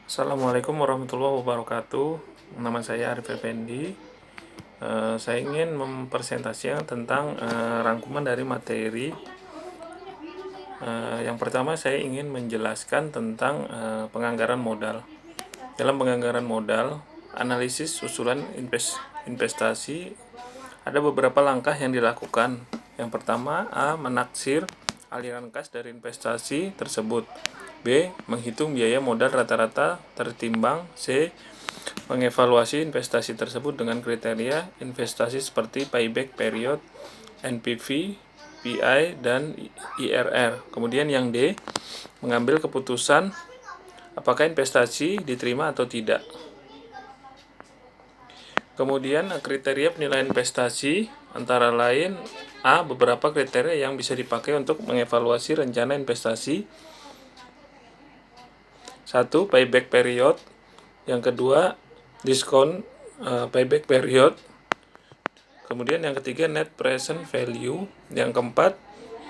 Assalamualaikum warahmatullahi wabarakatuh. Nama saya Arif Effendi. Saya ingin mempresentasikan tentang rangkuman dari materi. Yang pertama, saya ingin menjelaskan tentang penganggaran modal. Dalam penganggaran modal, analisis usulan investasi, ada beberapa langkah yang dilakukan. Yang pertama, A. Menaksir aliran kas dari investasi tersebut. B. Menghitung biaya modal rata-rata tertimbang. C. Mengevaluasi investasi tersebut dengan kriteria investasi seperti payback period, NPV, PI, dan IRR. Kemudian yang D. Mengambil keputusan apakah investasi diterima atau tidak. Kemudian kriteria penilaian investasi antara lain A. Beberapa kriteria yang bisa dipakai untuk mengevaluasi rencana investasi. 1. Payback period. Yang kedua, diskon payback period. Kemudian yang ketiga, net present value. Yang keempat,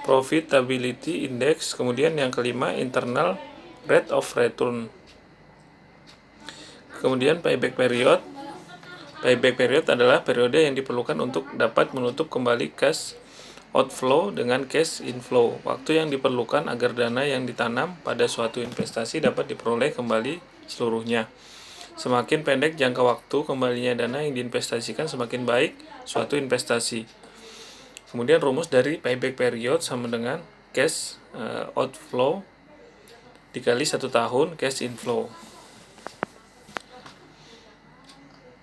profitability index. Kemudian yang kelima, internal rate of return. Kemudian payback period. Payback period adalah periode yang diperlukan untuk dapat menutup kembali cash outflow dengan cash inflow. Waktu yang diperlukan agar dana yang ditanam pada suatu investasi dapat diperoleh kembali seluruhnya. Semakin pendek jangka waktu kembalinya dana yang diinvestasikan, semakin baik suatu investasi. Kemudian rumus dari payback period sama dengan cash outflow dikali 1 tahun cash inflow.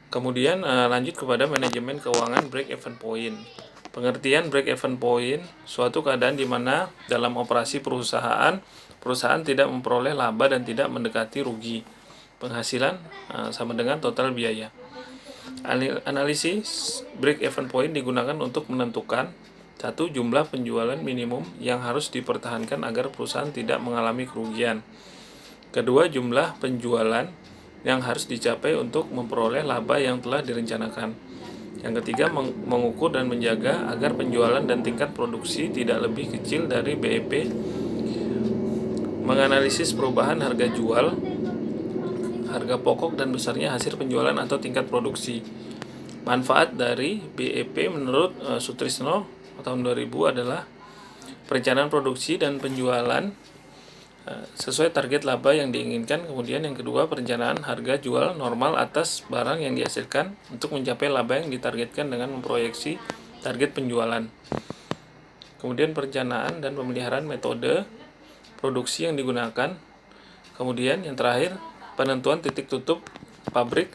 Kemudian lanjut kepada manajemen keuangan break-even point. Pengertian break-even point, suatu keadaan di mana dalam operasi perusahaan tidak memperoleh laba dan tidak mendekati rugi. Penghasilan sama dengan total biaya. Analisis break-even point digunakan untuk menentukan 1. Jumlah penjualan minimum yang harus dipertahankan agar perusahaan tidak mengalami kerugian. Kedua, jumlah penjualan yang harus dicapai untuk memperoleh laba yang telah direncanakan. Yang ketiga, mengukur dan menjaga agar penjualan dan tingkat produksi tidak lebih kecil dari BEP. Menganalisis perubahan harga jual, harga pokok dan besarnya hasil penjualan atau tingkat produksi. Manfaat dari BEP menurut Sutrisno tahun 2000 adalah perencanaan produksi dan penjualan sesuai target laba yang diinginkan. Kemudian yang kedua, perencanaan harga jual normal atas barang yang dihasilkan untuk mencapai laba yang ditargetkan dengan memproyeksi target penjualan. Kemudian perencanaan dan pemeliharaan metode produksi yang digunakan. Kemudian yang terakhir, penentuan titik tutup pabrik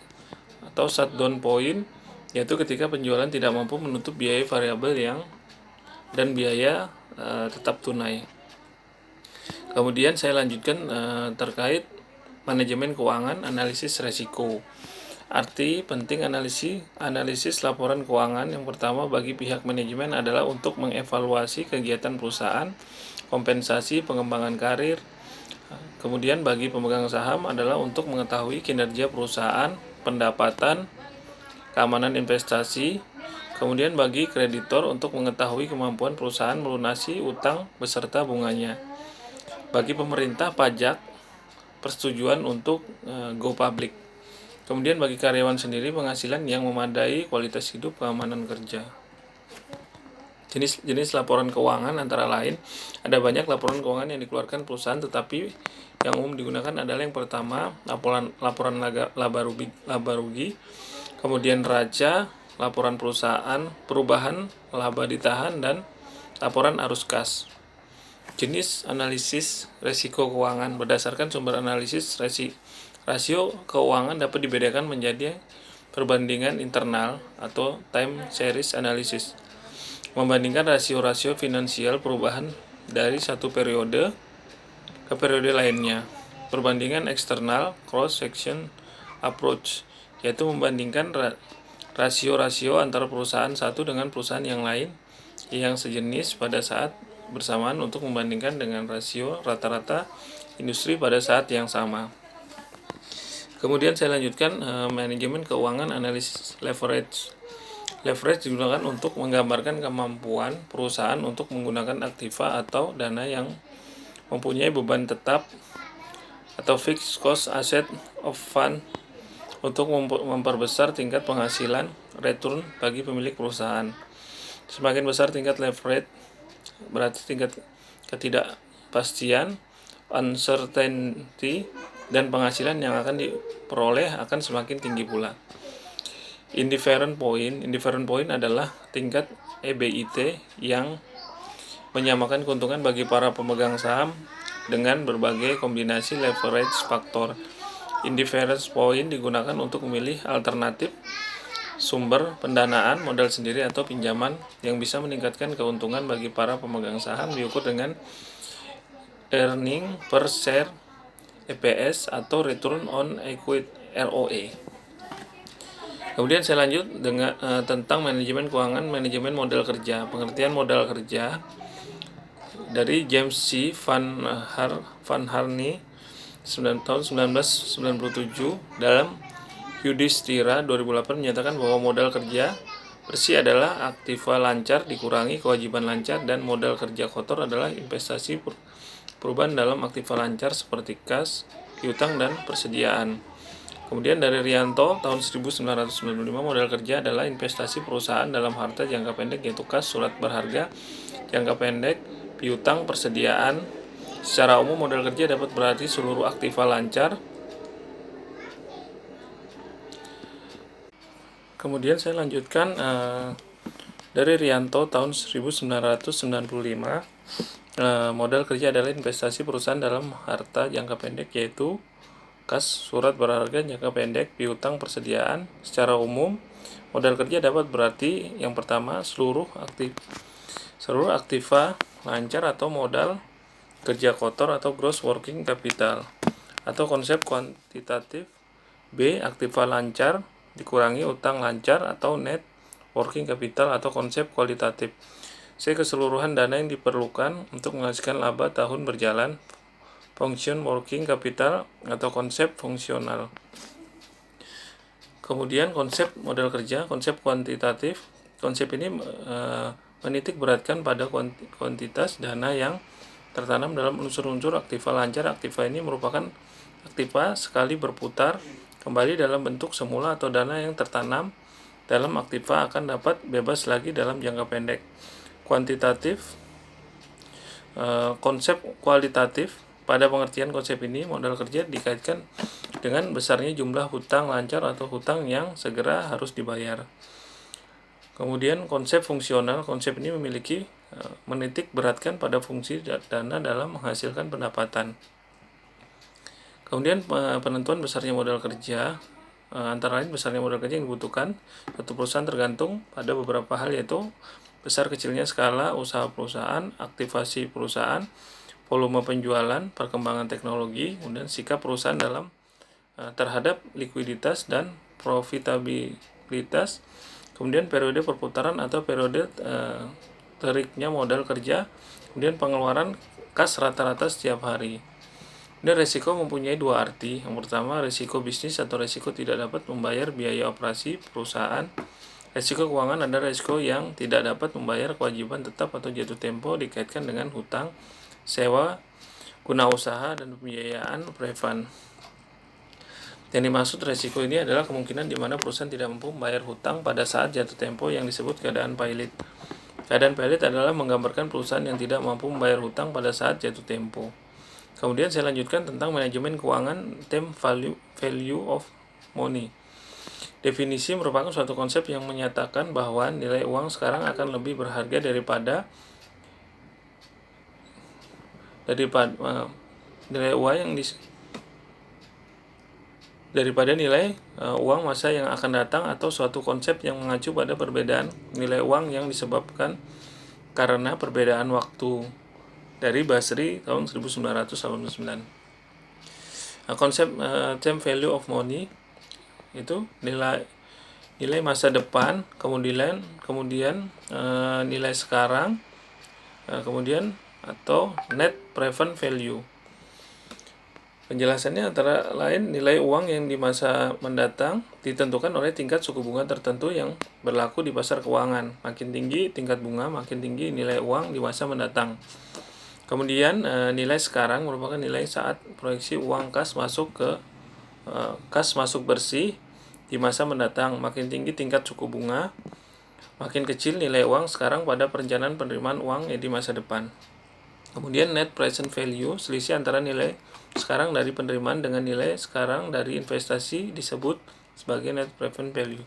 atau shutdown point, yaitu ketika penjualan tidak mampu menutup biaya variabel dan biaya tetap tunai. Kemudian saya lanjutkan terkait manajemen keuangan, analisis resiko. Arti penting analisis laporan keuangan. Yang pertama bagi pihak manajemen adalah untuk mengevaluasi kegiatan perusahaan, kompensasi pengembangan karir. Kemudian bagi pemegang saham adalah untuk mengetahui kinerja perusahaan, pendapatan, keamanan investasi. Kemudian bagi kreditor untuk mengetahui kemampuan perusahaan melunasi utang beserta bunganya. Bagi pemerintah, pajak, persetujuan untuk go public. Kemudian bagi karyawan sendiri, penghasilan yang memadai, kualitas hidup, keamanan kerja. Jenis laporan keuangan antara lain, ada banyak laporan keuangan yang dikeluarkan perusahaan, tetapi yang umum digunakan adalah yang pertama, laporan laba rugi, kemudian neraca, laporan perusahaan, perubahan laba ditahan, dan laporan arus kas. Jenis analisis resiko keuangan. Berdasarkan sumber analisis, rasio keuangan dapat dibedakan menjadi perbandingan internal atau time series analysis, membandingkan rasio-rasio finansial perubahan dari satu periode ke periode lainnya. Perbandingan eksternal, cross section approach, yaitu membandingkan rasio-rasio antara perusahaan satu dengan perusahaan yang lain yang sejenis pada saat bersamaan untuk membandingkan dengan rasio rata-rata industri pada saat yang sama. Kemudian saya lanjutkan manajemen keuangan, analisis leverage. Leverage digunakan untuk menggambarkan kemampuan perusahaan untuk menggunakan aktiva atau dana yang mempunyai beban tetap atau fixed cost asset of fund untuk memperbesar tingkat penghasilan return bagi pemilik perusahaan. Semakin besar tingkat leverage, berarti tingkat ketidakpastian, uncertainty, dan penghasilan yang akan diperoleh akan semakin tinggi pula. Indifferent point adalah tingkat EBIT yang menyamakan keuntungan bagi para pemegang saham dengan berbagai kombinasi leverage faktor. Indifference point digunakan untuk memilih alternatif sumber pendanaan, modal sendiri, atau pinjaman yang bisa meningkatkan keuntungan bagi para pemegang saham diukur dengan earning per share EPS atau return on equity ROE. Kemudian saya lanjut dengan tentang manajemen keuangan, manajemen modal kerja. Pengertian modal kerja dari James C. Van Harney tahun 1997 dalam Yudhistira 2008 menyatakan bahwa modal kerja bersih adalah aktiva lancar dikurangi kewajiban lancar, dan modal kerja kotor adalah investasi perubahan dalam aktiva lancar seperti kas, piutang, dan persediaan. Kemudian dari Rianto tahun 1995, modal kerja adalah investasi perusahaan dalam harta jangka pendek yaitu kas, surat berharga jangka pendek, piutang, persediaan. Secara umum modal kerja dapat berarti seluruh aktiva lancar. Kemudian saya lanjutkan dari Rianto tahun 1995, modal kerja adalah investasi perusahaan dalam harta jangka pendek yaitu kas, surat berharga jangka pendek, piutang, persediaan. Secara umum, modal kerja dapat berarti yang pertama seluruh aktiva lancar atau modal kerja kotor atau gross working capital, atau konsep kuantitatif B, aktiva lancar dikurangi utang lancar atau net working capital, atau konsep kualitatif C, keseluruhan dana yang diperlukan untuk menghasilkan laba tahun berjalan, function working capital, atau konsep fungsional. Kemudian konsep modal kerja, konsep kuantitatif. Konsep ini menitik beratkan pada kuantitas dana yang tertanam dalam unsur-unsur aktiva lancar. Aktiva ini merupakan aktiva sekali berputar kembali dalam bentuk semula, atau dana yang tertanam dalam aktiva akan dapat bebas lagi dalam jangka pendek. Kuantitatif, konsep kualitatif. Pada pengertian konsep ini, modal kerja dikaitkan dengan besarnya jumlah hutang lancar atau hutang yang segera harus dibayar. Kemudian konsep fungsional, konsep ini memiliki menitik beratkan pada fungsi dana dalam menghasilkan pendapatan. Kemudian penentuan besarnya modal kerja, antara lain besarnya modal kerja yang dibutuhkan satu perusahaan tergantung pada beberapa hal, yaitu besar kecilnya skala usaha perusahaan, aktivasi perusahaan, volume penjualan, perkembangan teknologi, kemudian sikap perusahaan dalam terhadap likuiditas dan profitabilitas, kemudian periode perputaran atau periode teriknya modal kerja, kemudian pengeluaran kas rata-rata setiap hari. Dan resiko mempunyai dua arti. Yang pertama, resiko bisnis atau resiko tidak dapat membayar biaya operasi perusahaan. Resiko keuangan adalah resiko yang tidak dapat membayar kewajiban tetap atau jatuh tempo dikaitkan dengan hutang, sewa, guna usaha, dan pembiayaan prefund. Yang dimaksud resiko ini adalah kemungkinan di mana perusahaan tidak mampu membayar hutang pada saat jatuh tempo yang disebut keadaan pailit. Keadaan pailit adalah menggambarkan perusahaan yang tidak mampu membayar hutang pada saat jatuh tempo. Kemudian saya lanjutkan tentang manajemen keuangan, term value of money. Definisi merupakan suatu konsep yang menyatakan bahwa nilai uang sekarang akan lebih berharga daripada nilai uang yang daripada nilai uang masa yang akan datang, atau suatu konsep yang mengacu pada perbedaan nilai uang yang disebabkan karena perbedaan waktu, dari Basri tahun 1989. Konsep term value of money itu nilai masa depan, kemudian nilai sekarang, kemudian atau net present value. Penjelasannya antara lain nilai uang yang di masa mendatang ditentukan oleh tingkat suku bunga tertentu yang berlaku di pasar keuangan. Makin tinggi tingkat bunga, makin tinggi nilai uang di masa mendatang. Kemudian nilai sekarang merupakan nilai saat proyeksi uang kas masuk ke kas masuk bersih di masa mendatang. Makin tinggi tingkat suku bunga, makin kecil nilai uang sekarang pada perencanaan penerimaan uang di masa depan. Kemudian net present value, selisih antara nilai sekarang dari penerimaan dengan nilai sekarang dari investasi disebut sebagai net present value.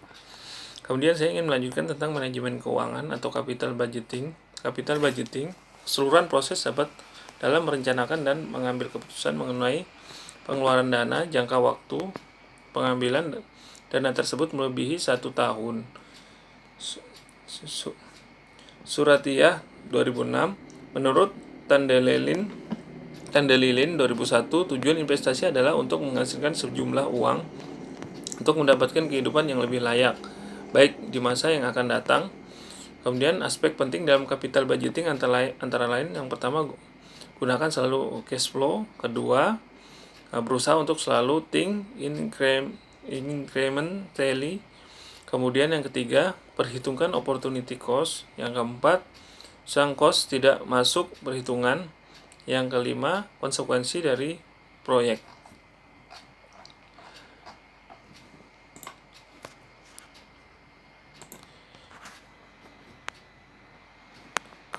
Kemudian saya ingin melanjutkan tentang manajemen keuangan atau capital budgeting. Capital budgeting, keseluruhan proses dapat dalam merencanakan dan mengambil keputusan mengenai pengeluaran dana jangka waktu pengambilan dana tersebut melebihi 1 tahun. Suratiyah 2006. Menurut Tandelilin 2001, tujuan investasi adalah untuk menghasilkan sejumlah uang untuk mendapatkan kehidupan yang lebih layak, baik di masa yang akan datang. Kemudian aspek penting dalam capital budgeting antara lain yang pertama, gunakan selalu cash flow. Kedua, berusaha untuk selalu think incrementally. Kemudian yang ketiga, perhitungkan opportunity cost. Yang keempat, sunk cost tidak masuk perhitungan. Yang kelima, konsekuensi dari proyek.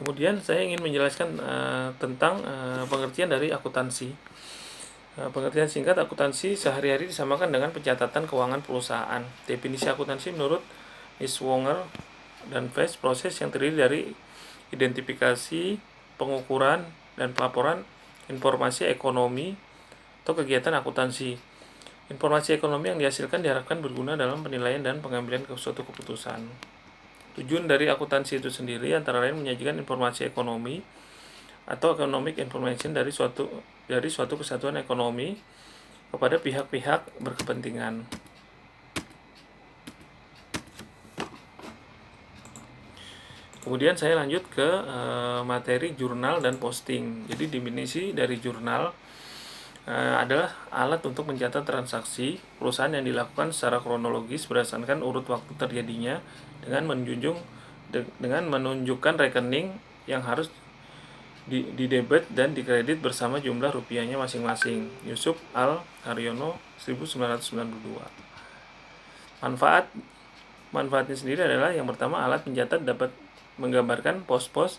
Kemudian saya ingin menjelaskan tentang pengertian dari akuntansi. Pengertian singkat, akuntansi sehari-hari disamakan dengan pencatatan keuangan perusahaan. Definisi akuntansi menurut Niswonger dan Weiss, proses yang terdiri dari identifikasi, pengukuran, dan pelaporan informasi ekonomi atau kegiatan akuntansi. Informasi ekonomi yang dihasilkan diharapkan berguna dalam penilaian dan pengambilan suatu keputusan. Tujuan dari akuntansi itu sendiri antara lain menyajikan informasi ekonomi atau economic information dari suatu kesatuan ekonomi kepada pihak-pihak berkepentingan. Kemudian saya lanjut ke materi jurnal dan posting. Jadi definisi dari jurnal adalah alat untuk mencatat transaksi perusahaan yang dilakukan secara kronologis berdasarkan urut waktu terjadinya dengan menunjukkan rekening yang harus di debit dan dikredit bersama jumlah rupiahnya masing-masing. Yusuf Al-Haryono 1992. Manfaatnya sendiri adalah yang pertama, alat pencatat dapat menggambarkan pos-pos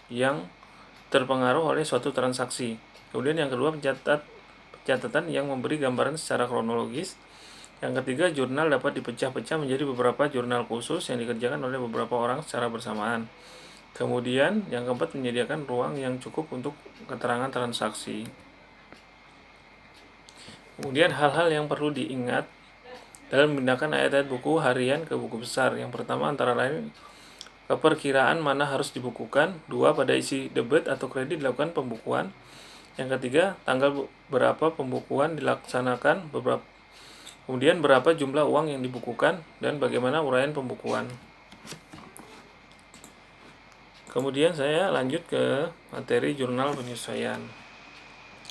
yang terpengaruh oleh suatu transaksi. Kemudian yang kedua, pencatatan yang memberi gambaran secara kronologis. Yang ketiga, jurnal dapat dipecah-pecah menjadi beberapa jurnal khusus yang dikerjakan oleh beberapa orang secara bersamaan. Kemudian yang keempat, menyediakan ruang yang cukup untuk keterangan transaksi. Kemudian hal-hal yang perlu diingat dalam memindahkan ayat-ayat buku harian ke buku besar. Yang pertama antara lain, keperkiraan mana harus dibukukan. Dua, pada isi debit atau kredit dilakukan pembukuan. Yang ketiga, tanggal berapa pembukuan dilaksanakan, kemudian berapa jumlah uang yang dibukukan, dan bagaimana uraian pembukuan. Kemudian saya lanjut ke materi jurnal penyesuaian.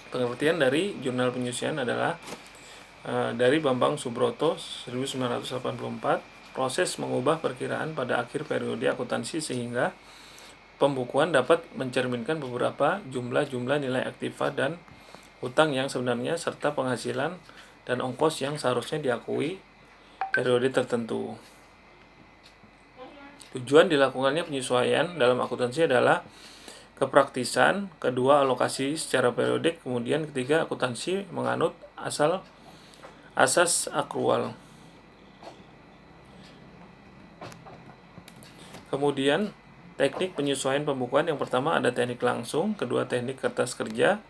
Pengertian dari jurnal penyesuaian adalah dari Bambang Subroto 1984, proses mengubah perkiraan pada akhir periode akuntansi sehingga pembukuan dapat mencerminkan beberapa jumlah nilai aktiva dan hutang yang sebenarnya serta penghasilan dan ongkos yang seharusnya diakui periode tertentu. Tujuan dilakukannya penyesuaian dalam akuntansi adalah kepraktisan, kedua alokasi secara periodik, kemudian ketiga akuntansi menganut asas akrual. Kemudian teknik penyesuaian pembukuan, yang pertama ada teknik langsung, kedua teknik kertas kerja,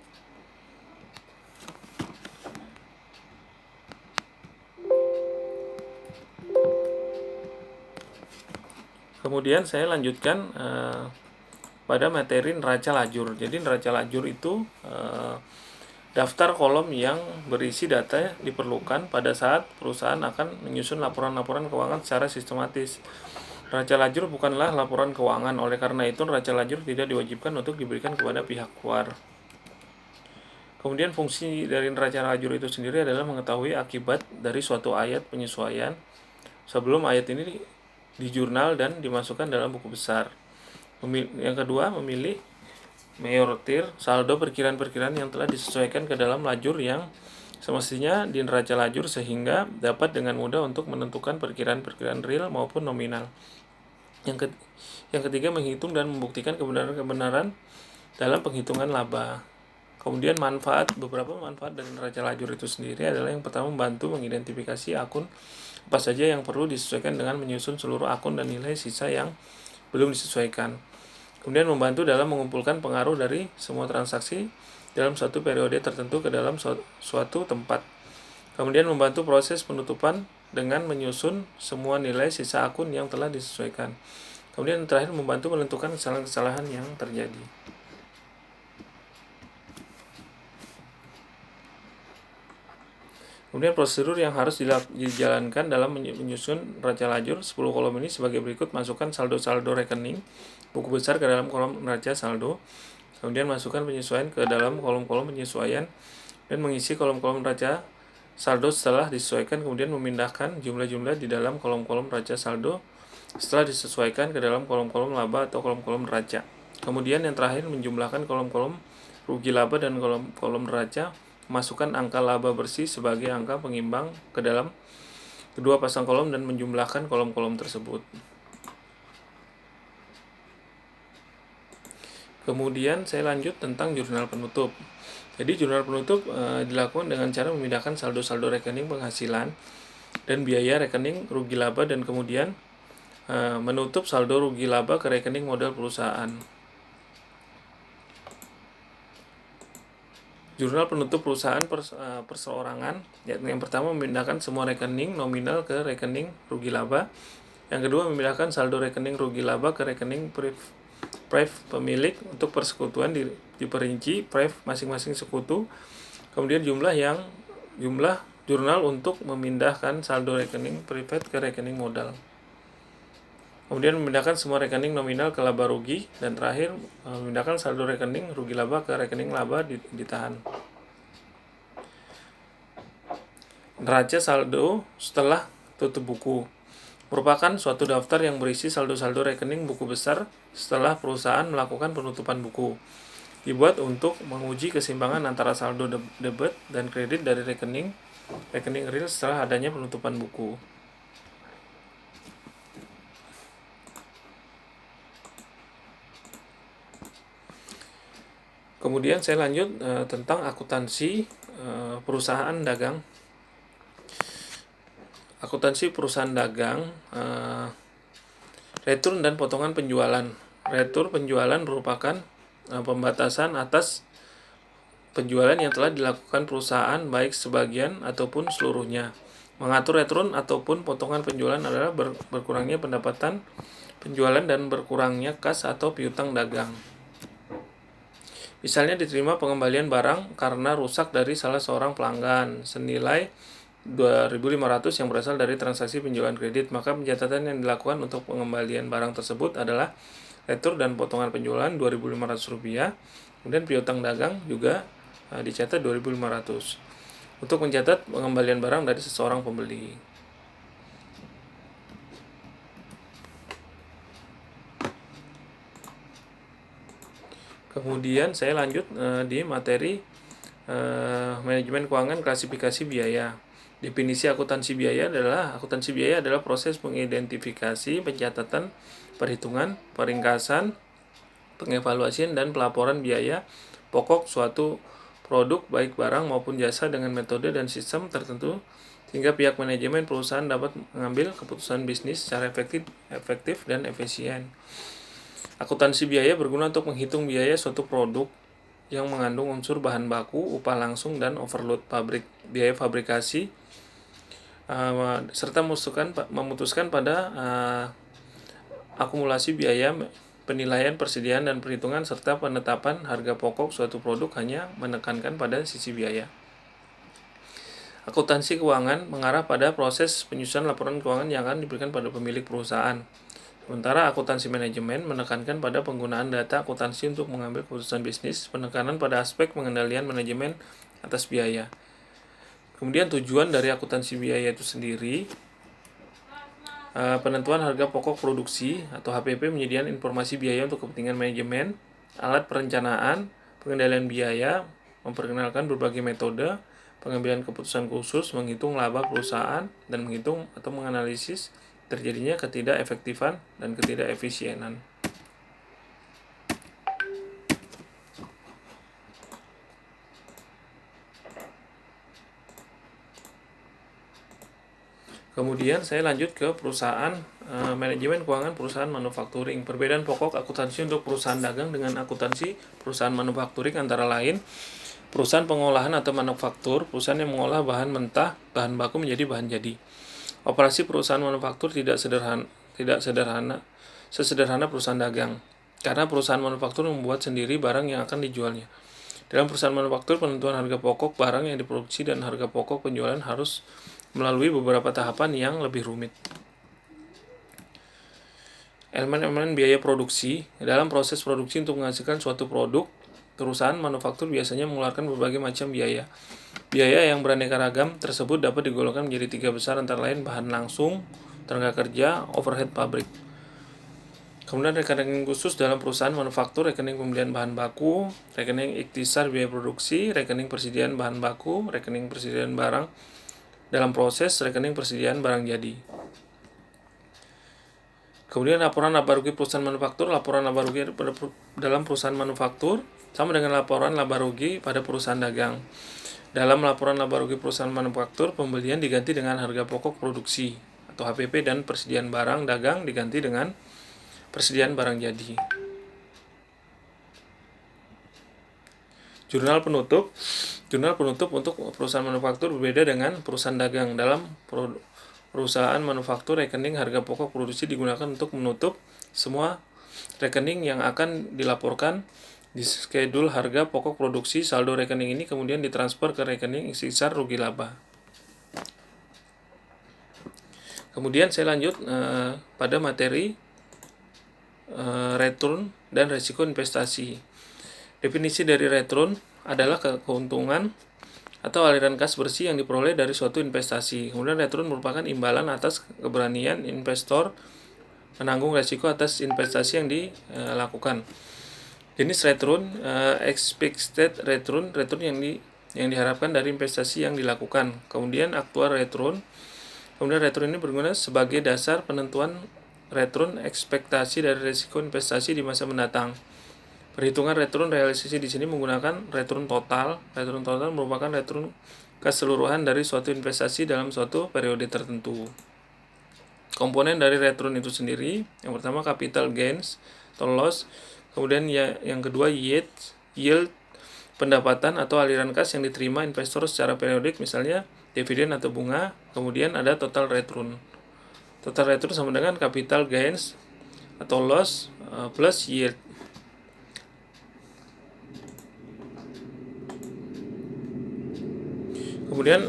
kemudian saya lanjutkan pada materi neraca lajur. Jadi neraca lajur itu daftar kolom yang berisi data diperlukan pada saat perusahaan akan menyusun laporan-laporan keuangan secara sistematis. Neraca lajur bukanlah laporan keuangan, oleh karena itu neraca lajur tidak diwajibkan untuk diberikan kepada pihak luar. Kemudian fungsi dari neraca lajur itu sendiri adalah mengetahui akibat dari suatu ayat penyesuaian sebelum ayat ini di jurnal dan dimasukkan dalam buku besar. Yang kedua, memilih menyortir saldo perkiraan-perkiraan yang telah disesuaikan ke dalam lajur yang semestinya di neraca lajur sehingga dapat dengan mudah untuk menentukan perkiraan-perkiraan real maupun nominal. Yang ketiga, menghitung dan membuktikan kebenaran dalam penghitungan laba. Kemudian beberapa manfaat dari neraca lajur itu sendiri adalah yang pertama, membantu mengidentifikasi akun apa saja yang perlu disesuaikan dengan menyusun seluruh akun dan nilai sisa yang belum disesuaikan. Kemudian membantu dalam mengumpulkan pengaruh dari semua transaksi dalam suatu periode tertentu ke dalam suatu tempat. Kemudian membantu proses penutupan dengan menyusun semua nilai sisa akun yang telah disesuaikan. Kemudian terakhir, membantu menentukan kesalahan-kesalahan yang terjadi. Kemudian prosedur yang harus dijalankan dalam menyusun neraca lajur 10 kolom ini sebagai berikut. Masukkan saldo-saldo rekening buku besar ke dalam kolom neraca saldo. Kemudian masukkan penyesuaian ke dalam kolom-kolom penyesuaian dan mengisi kolom-kolom neraca saldo setelah disesuaikan. Kemudian memindahkan jumlah-jumlah di dalam kolom-kolom neraca saldo setelah disesuaikan ke dalam kolom-kolom laba atau kolom-kolom neraca. Kemudian yang terakhir, menjumlahkan kolom-kolom rugi laba dan kolom-kolom neraca. Masukkan angka laba bersih sebagai angka pengimbang ke dalam kedua pasang kolom dan menjumlahkan kolom-kolom tersebut. Kemudian saya lanjut tentang jurnal penutup. Jadi jurnal penutup dilakukan dengan cara memindahkan saldo-saldo rekening penghasilan dan biaya rekening rugi laba dan kemudian menutup saldo rugi laba ke rekening modal perusahaan. Jurnal penutup perusahaan perseorangan, yang pertama memindahkan semua rekening nominal ke rekening rugi laba. Yang kedua, memindahkan saldo rekening rugi laba ke rekening pref pemilik. Untuk persekutuan diperinci pref masing-masing sekutu. Kemudian jumlah jurnal untuk memindahkan saldo rekening private ke rekening modal. Kemudian memindahkan semua rekening nominal ke laba rugi, dan terakhir memindahkan saldo rekening rugi laba ke rekening laba ditahan. Neraca saldo setelah tutup buku merupakan suatu daftar yang berisi saldo-saldo rekening buku besar setelah perusahaan melakukan penutupan buku. Dibuat untuk menguji keseimbangan antara saldo debit dan kredit dari rekening real setelah adanya penutupan buku. Kemudian saya lanjut tentang akuntansi perusahaan dagang. Akuntansi perusahaan dagang, return dan potongan penjualan. Return penjualan merupakan pembatasan atas penjualan yang telah dilakukan perusahaan baik sebagian ataupun seluruhnya. Mengatur return ataupun potongan penjualan adalah berkurangnya pendapatan penjualan dan berkurangnya kas atau piutang dagang. Misalnya diterima pengembalian barang karena rusak dari salah seorang pelanggan senilai 2.500 yang berasal dari transaksi penjualan kredit, maka pencatatan yang dilakukan untuk pengembalian barang tersebut adalah retur dan potongan penjualan Rp2.500. Kemudian piutang dagang juga dicatat 2.500 untuk mencatat pengembalian barang dari seseorang pembeli. Kemudian saya lanjut di materi manajemen keuangan, klasifikasi biaya. Definisi akuntansi biaya adalah proses mengidentifikasi, pencatatan, perhitungan, peringkasan, pengevaluasian dan pelaporan biaya pokok suatu produk baik barang maupun jasa dengan metode dan sistem tertentu sehingga pihak manajemen perusahaan dapat mengambil keputusan bisnis secara efektif dan efisien. Akuntansi biaya berguna untuk menghitung biaya suatu produk yang mengandung unsur bahan baku, upah langsung, dan overload pabrik, biaya fabrikasi, serta memutuskan pada akumulasi biaya, penilaian, persediaan, dan perhitungan, serta penetapan harga pokok suatu produk hanya menekankan pada sisi biaya. Akuntansi keuangan mengarah pada proses penyusunan laporan keuangan yang akan diberikan pada pemilik perusahaan. Sementara akuntansi manajemen menekankan pada penggunaan data akuntansi untuk mengambil keputusan bisnis, penekanan pada aspek pengendalian manajemen atas biaya. Kemudian tujuan dari akuntansi biaya itu sendiri, penentuan harga pokok produksi atau HPP, menyediakan informasi biaya untuk kepentingan manajemen, alat perencanaan, pengendalian biaya, memperkenalkan berbagai metode, pengambilan keputusan khusus, menghitung laba perusahaan, dan menghitung atau menganalisis terjadinya ketidakefektifan dan ketidakefisienan. Kemudian saya lanjut ke perusahaan manajemen keuangan perusahaan manufakturing. Perbedaan pokok akuntansi untuk perusahaan dagang dengan akuntansi perusahaan manufakturing antara lain perusahaan pengolahan atau manufaktur, perusahaan yang mengolah bahan mentah, bahan baku menjadi bahan jadi. Operasi perusahaan manufaktur tidak sesederhana perusahaan dagang, karena perusahaan manufaktur membuat sendiri barang yang akan dijualnya. Dalam perusahaan manufaktur, penentuan harga pokok barang yang diproduksi dan harga pokok penjualan harus melalui beberapa tahapan yang lebih rumit. Elemen-elemen biaya produksi. Dalam proses produksi untuk menghasilkan suatu produk, perusahaan manufaktur biasanya mengeluarkan berbagai macam biaya. Biaya yang beraneka ragam tersebut dapat digolongkan menjadi 3 besar antara lain bahan langsung, tenaga kerja, overhead pabrik. Kemudian rekening khusus dalam perusahaan manufaktur, rekening pembelian bahan baku, rekening ikhtisar biaya produksi, rekening persediaan bahan baku, rekening persediaan barang dalam proses, rekening persediaan barang jadi. Kemudian laporan laba rugi perusahaan manufaktur. Laporan laba rugi dalam perusahaan manufaktur sama dengan laporan laba rugi pada perusahaan dagang. Dalam laporan laba rugi perusahaan manufaktur, pembelian diganti dengan harga pokok produksi atau HPP dan persediaan barang dagang diganti dengan persediaan barang jadi. Jurnal penutup. Jurnal penutup untuk perusahaan manufaktur berbeda dengan perusahaan dagang. Dalam perusahaan manufaktur, rekening harga pokok produksi digunakan untuk menutup semua rekening yang akan dilaporkan di skedul harga pokok produksi. Saldo rekening ini kemudian ditransfer ke rekening ikhtisar rugi laba. Kemudian saya lanjut pada materi return dan risiko investasi. Definisi dari return adalah keuntungan atau aliran kas bersih yang diperoleh dari suatu investasi. Kemudian return merupakan imbalan atas keberanian investor menanggung risiko atas investasi yang dilakukan. Jenis return, expected return yang diharapkan dari investasi yang dilakukan. Kemudian actual return. Kemudian return ini berguna sebagai dasar penentuan return ekspektasi dari risiko investasi di masa mendatang. Perhitungan return realisasi di sini menggunakan return total. Return total merupakan return keseluruhan dari suatu investasi dalam suatu periode tertentu. Komponen dari return itu sendiri, yang pertama capital gains atau loss, kemudian yang kedua yield pendapatan atau aliran kas yang diterima investor secara periodik, misalnya dividen atau bunga. Kemudian ada total return. Total return sama dengan capital gains atau loss plus yield. Kemudian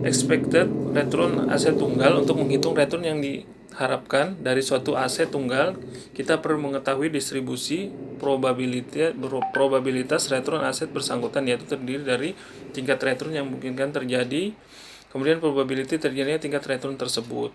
expected return aset tunggal. Untuk menghitung return yang diharapkan dari suatu aset tunggal, kita perlu mengetahui distribusi probabilitas return aset bersangkutan, yaitu terdiri dari tingkat return yang memungkinkan terjadi, kemudian probability terjadinya tingkat return tersebut.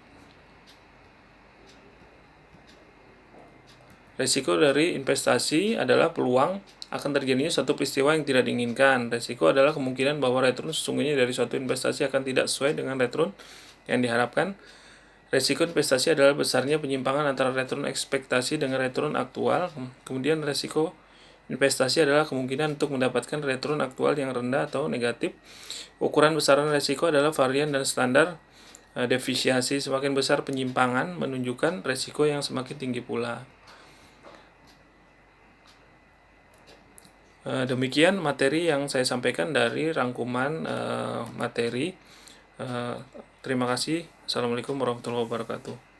Risiko dari investasi adalah peluang akan terjadinya suatu peristiwa yang tidak diinginkan. Risiko adalah kemungkinan bahwa return sesungguhnya dari suatu investasi akan tidak sesuai dengan return yang diharapkan. Risiko investasi adalah besarnya penyimpangan antara return ekspektasi dengan return aktual. Kemudian risiko investasi adalah kemungkinan untuk mendapatkan return aktual yang rendah atau negatif. Ukuran besaran risiko adalah varian dan standar deviasi. Semakin besar penyimpangan menunjukkan risiko yang semakin tinggi pula. Demikian materi yang saya sampaikan dari rangkuman materi. Terima kasih. Assalamualaikum warahmatullahi wabarakatuh.